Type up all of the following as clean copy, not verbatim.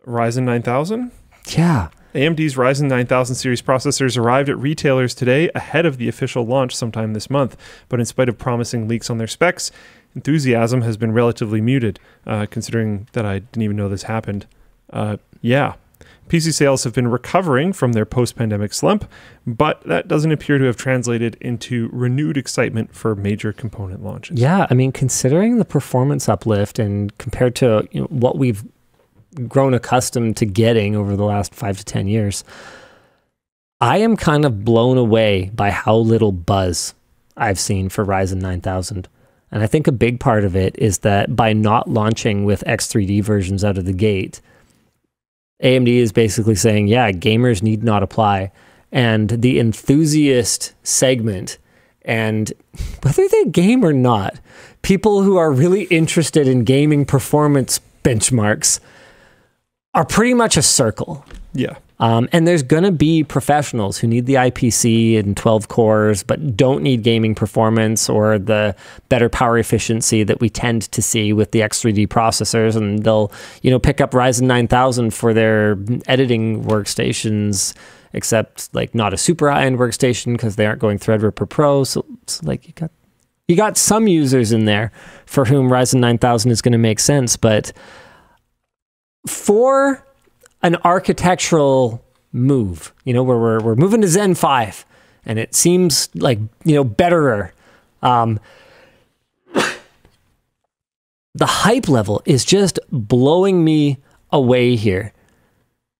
Ryzen 9000? Yeah. AMD's Ryzen 9000 series processors arrived at retailers today ahead of the official launch sometime this month. But in spite of promising leaks on their specs, enthusiasm has been relatively muted, considering that I didn't even know this happened. Yeah. PC sales have been recovering from their post-pandemic slump, but that doesn't appear to have translated into renewed excitement for major component launches. Yeah, I mean, considering the performance uplift and compared to what we've grown accustomed to getting over the last 5 to 10 years, I am kind of blown away by how little buzz I've seen for Ryzen 9000. And I think a big part of it is that by not launching with X3D versions out of the gate, AMD is basically saying, yeah, gamers need not apply. And the enthusiast segment, and whether they game or not, people who are really interested in gaming performance benchmarks are pretty much a circle. Yeah. And there's going to be professionals who need the IPC and 12 cores, but don't need gaming performance or the better power efficiency that we tend to see with the X3D processors. And they'll, pick up Ryzen 9000 for their editing workstations, except like not a super high-end workstation because they aren't going Threadripper Pro. So it's like you got some users in there for whom Ryzen 9000 is going to make sense. But for an architectural move, where we're moving to Zen 5, and it seems like, betterer. The hype level is just blowing me away here.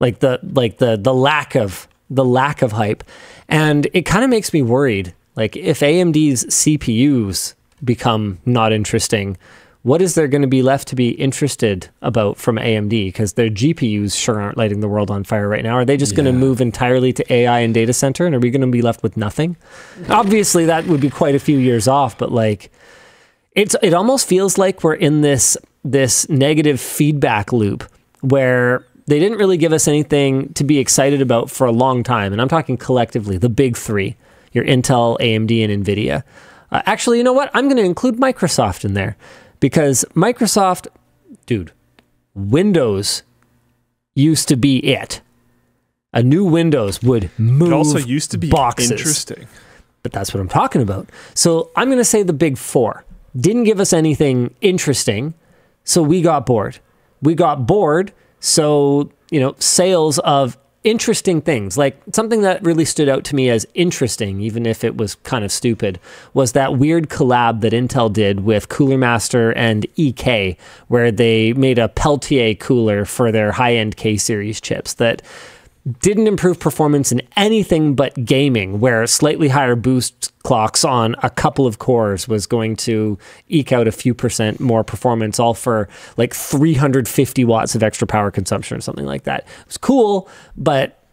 Like the lack of hype. And it kind of makes me worried. Like if AMD's CPUs become not interesting, what is there going to be left to be interested about from AMD? Because their GPUs sure aren't lighting the world on fire right now. Are they just going to move entirely to AI and data center? And are we going to be left with nothing? Obviously, that would be quite a few years off. But like, it almost feels like we're in this negative feedback loop where they didn't really give us anything to be excited about for a long time. And I'm talking collectively, the big three, your Intel, AMD, and NVIDIA. Actually, you know what? I'm going to include Microsoft in there. Because Microsoft, dude, Windows used to be it. A new Windows would move. It also used to be boxes. Interesting. But that's what I'm talking about. So I'm going to say the big four didn't give us anything interesting, so we got bored. So, sales of interesting things, like something that really stood out to me as interesting, even if it was kind of stupid, was that weird collab that Intel did with Cooler Master and EK, where they made a Peltier cooler for their high-end K-series chips that didn't improve performance in anything but gaming, where slightly higher boost clocks on a couple of cores was going to eke out a few % more performance, all for like 350 watts of extra power consumption or something like that. It was cool, but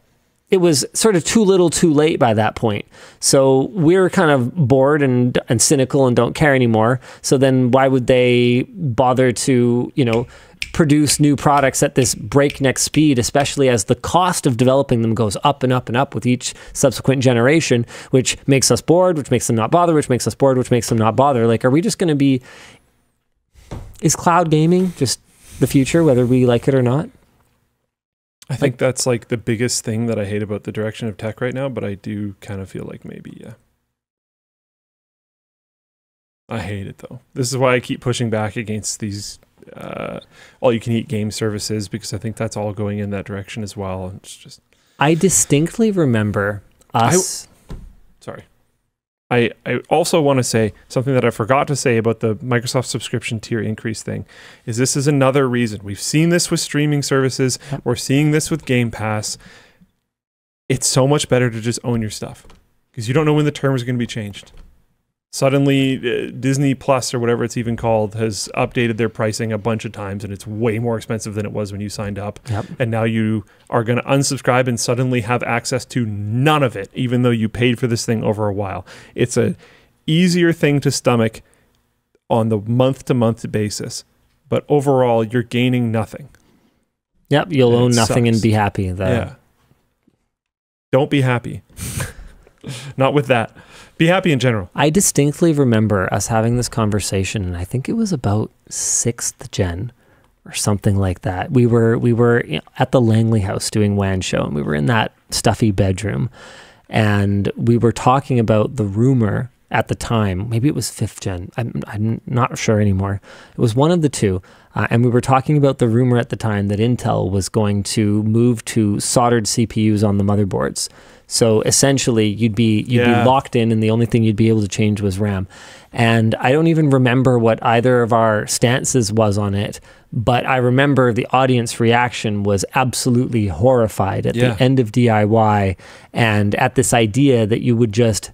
it was sort of too little too late by that point. So we're kind of bored and cynical and don't care anymore. So then why would they bother to, produce new products at this breakneck speed, especially as the cost of developing them goes up and up and up with each subsequent generation, which makes us bored, which makes them not bother, which makes us bored, which makes them not bother. Like, are we just going to be... Is cloud gaming just the future, whether we like it or not? I think that's like the biggest thing that I hate about the direction of tech right now, but I do kind of feel like maybe, yeah. I hate it, though. This is why I keep pushing back against these all-you-can-eat game services, because I think that's all going in that direction as well. And it's just... I distinctly remember us... I also want to say something that I forgot to say about the Microsoft subscription tier increase thing, is this is another reason. We've seen this with streaming services. We're seeing this with Game Pass. It's so much better to just own your stuff, because you don't know when the terms are going to be changed. Suddenly, Disney Plus, or whatever it's even called, has updated their pricing a bunch of times, and it's way more expensive than it was when you signed up. Yep. And now you are going to unsubscribe and suddenly have access to none of it, even though you paid for this thing over a while. It's a easier thing to stomach on the month-to-month basis. But overall, you're gaining nothing. Yep, you'll own nothing and be happy. Yeah. Don't be happy. Not with that. Be happy in general. I distinctly remember us having this conversation, and I think it was about 6th gen, or something like that. We were at the Langley house doing WAN show, and we were in that stuffy bedroom, and we were talking about the rumor at the time. Maybe it was 5th gen. I'm not sure anymore. It was one of the two. And we were talking about the rumor at the time that Intel was going to move to soldered CPUs on the motherboards. So essentially, you'd be locked in, and the only thing you'd be able to change was RAM. And I don't even remember what either of our stances was on it, but I remember the audience reaction was absolutely horrified at the end of DIY, and at this idea that you would just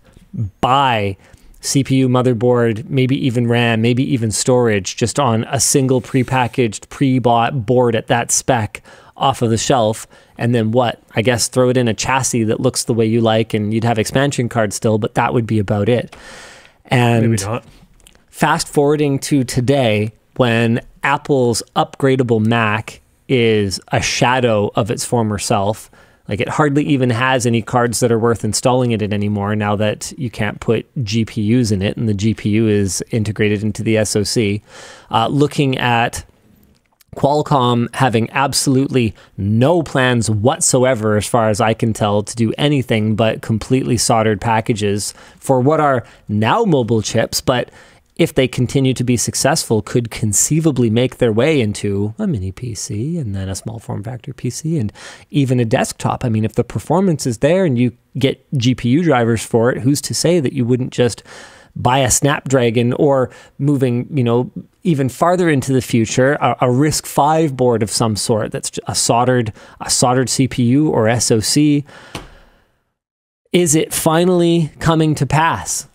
buy CPU, motherboard, maybe even RAM, maybe even storage, just on a single prepackaged, pre-bought board at that spec off of the shelf, and then I guess throw it in a chassis that looks the way you like, and you'd have expansion cards still, but that would be about it. And maybe not. Fast forwarding to today, when Apple's upgradable Mac is a shadow of its former self. Like, it hardly even has any cards that are worth installing it in anymore, now that you can't put GPUs in it, and the GPU is integrated into the SoC. Looking at Qualcomm having absolutely no plans whatsoever, as far as I can tell, to do anything but completely soldered packages for what are now mobile chips, but if they continue to be successful, could conceivably make their way into a mini PC and then a small form factor PC and even a desktop. I mean, if the performance is there and you get GPU drivers for it, who's to say that you wouldn't just buy a Snapdragon, or moving, even farther into the future, a RISC-V board of some sort that's a soldered CPU or SoC. Is it finally coming to pass?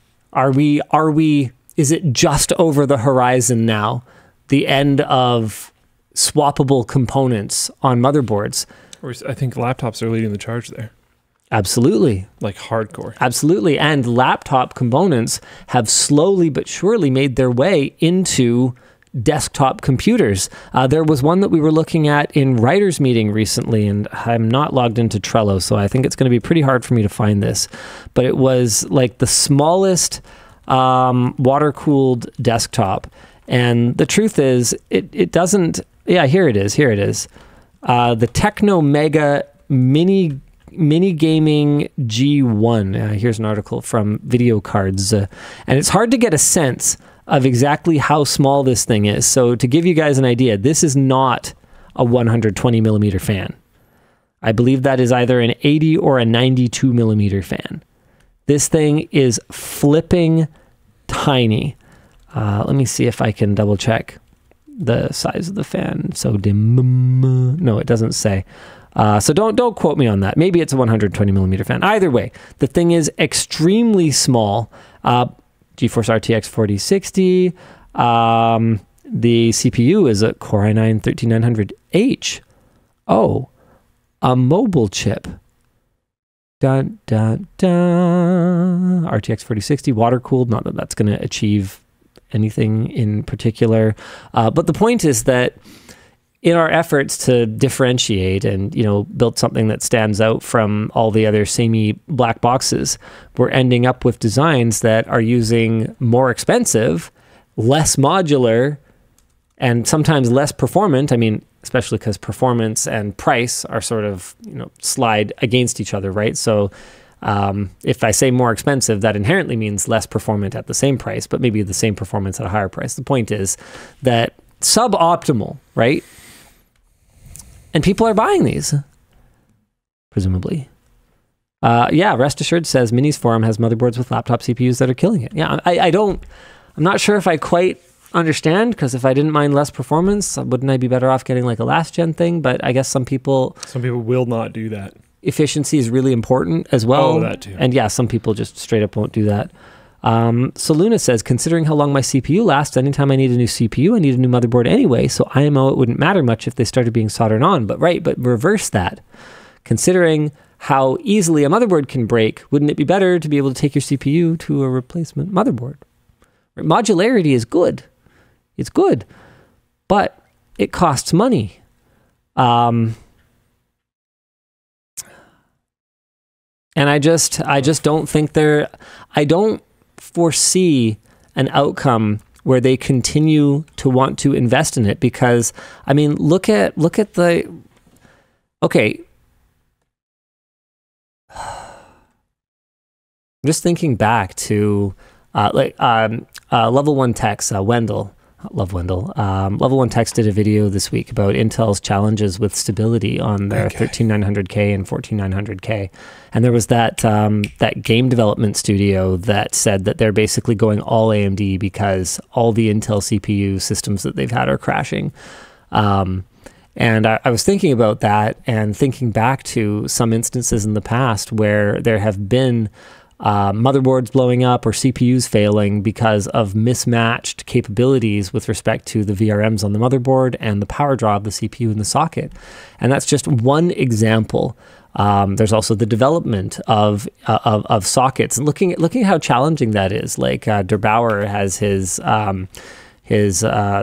Is it just over the horizon now? The end of swappable components on motherboards? Or I think laptops are leading the charge there. Absolutely. Like hardcore. Absolutely. And laptop components have slowly but surely made their way into desktop computers. There was one that we were looking at in writers' meeting recently, and I'm not logged into Trello, so I think it's going to be pretty hard for me to find this. But it was like the smallest water-cooled desktop. And the truth is, it doesn't... Yeah, here it is. The Techno Mega Mini Gaming G1. Here's an article from Video Cards. And it's hard to get a sense of exactly how small this thing is. So to give you guys an idea, this is not a 120 millimeter fan. I believe that is either an 80 or a 92 millimeter fan. This thing is flipping tiny. Let me see if I can double check the size of the fan. So no, it doesn't say. So don't quote me on that. Maybe it's a 120 millimeter fan. Either way, the thing is extremely small. GeForce RTX 4060. The CPU is a Core i9-13900H. Oh, a mobile chip. Dun, dun, dun. RTX 4060, water cooled. Not that that's going to achieve anything in particular. But the point is that in our efforts to differentiate and, build something that stands out from all the other samey black boxes, we're ending up with designs that are using more expensive, less modular, and sometimes less performant. I mean, especially because performance and price are sort of, slide against each other, right? So if I say more expensive, that inherently means less performant at the same price, but maybe the same performance at a higher price. The point is that suboptimal, right? And people are buying these, presumably. Rest Assured says Minis Forum has motherboards with laptop CPUs that are killing it. Yeah, I'm not sure if I quite understand, because if I didn't mind less performance, wouldn't I be better off getting like a last gen thing? But I guess some people will not do that. Efficiency is really important as well. Oh, that too. And yeah, some people just straight up won't do that. So Luna says, considering how long my CPU lasts, anytime I need a new CPU, I need a new motherboard anyway, so IMO, it wouldn't matter much if they started being soldered on. But reverse that. Considering how easily a motherboard can break, wouldn't it be better to be able to take your CPU to a replacement motherboard? Modularity is good. It's good, but it costs money. And I just don't think I don't foresee an outcome where they continue to want to invest in it. Because, I mean, look at the, okay. Just thinking back to Level 1 Tech's Wendell. Love Wendell. Level 1 Techs did a video this week about Intel's challenges with stability on their 13900K and 14900K. And there was that game development studio that said that they're basically going all AMD because all the Intel CPU systems that they've had are crashing. And I was thinking about that and thinking back to some instances in the past where there have been motherboards blowing up or CPUs failing because of mismatched capabilities with respect to the VRMs on the motherboard and the power draw of the CPU in the socket. And that's just one example. There's also the development of sockets, and looking at how challenging that is. Like Der Bauer has his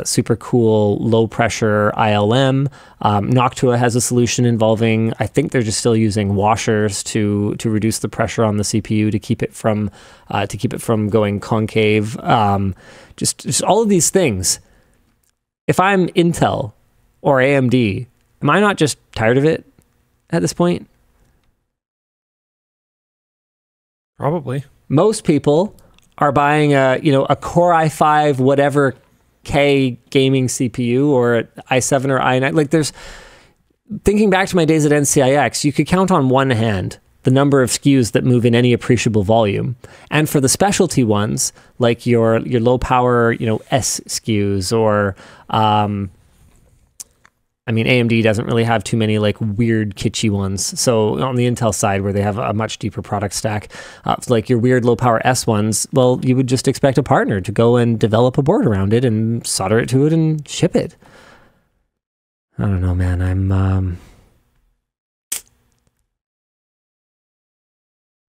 super cool low pressure ILM. Noctua has a solution involving, I think they're just still using washers to reduce the pressure on the CPU to keep it from going concave. Just all of these things. If I'm Intel or AMD, am I not just tired of it at this point? Probably. Most people are buying a Core i5 whatever K gaming CPU or i7 or i9. Like, there's, thinking back to my days at NCIX, you could count on one hand the number of SKUs that move in any appreciable volume. And for the specialty ones, like your low power, S SKUs, or AMD doesn't really have too many like weird kitschy ones. So on the Intel side, where they have a much deeper product stack, like your weird low power S ones, well, you would just expect a partner to go and develop a board around it and solder it to it and ship it. I don't know, man.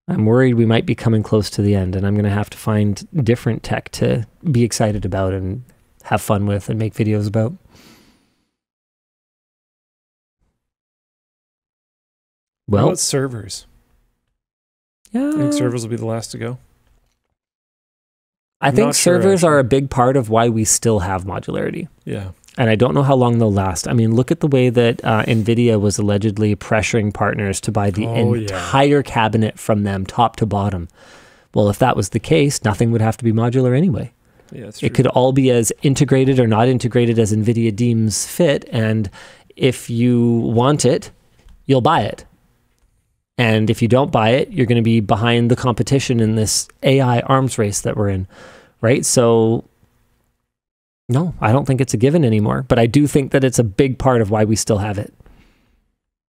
I'm worried we might be coming close to the end, and I'm going to have to find different tech to be excited about and have fun with and make videos about. Well, how about servers? Yeah, I think servers will be the last to go. I think servers are a big part of why we still have modularity. Yeah. And I don't know how long they'll last. I mean, look at the way that NVIDIA was allegedly pressuring partners to buy the entire cabinet from them, top to bottom. Well, if that was the case, nothing would have to be modular anyway. Yeah, that's true. It could all be as integrated or not integrated as NVIDIA deems fit. And if you want it, you'll buy it. And if you don't buy it, you're going to be behind the competition in this AI arms race that we're in, right? So, no, I don't think it's a given anymore. But I do think that it's a big part of why we still have it.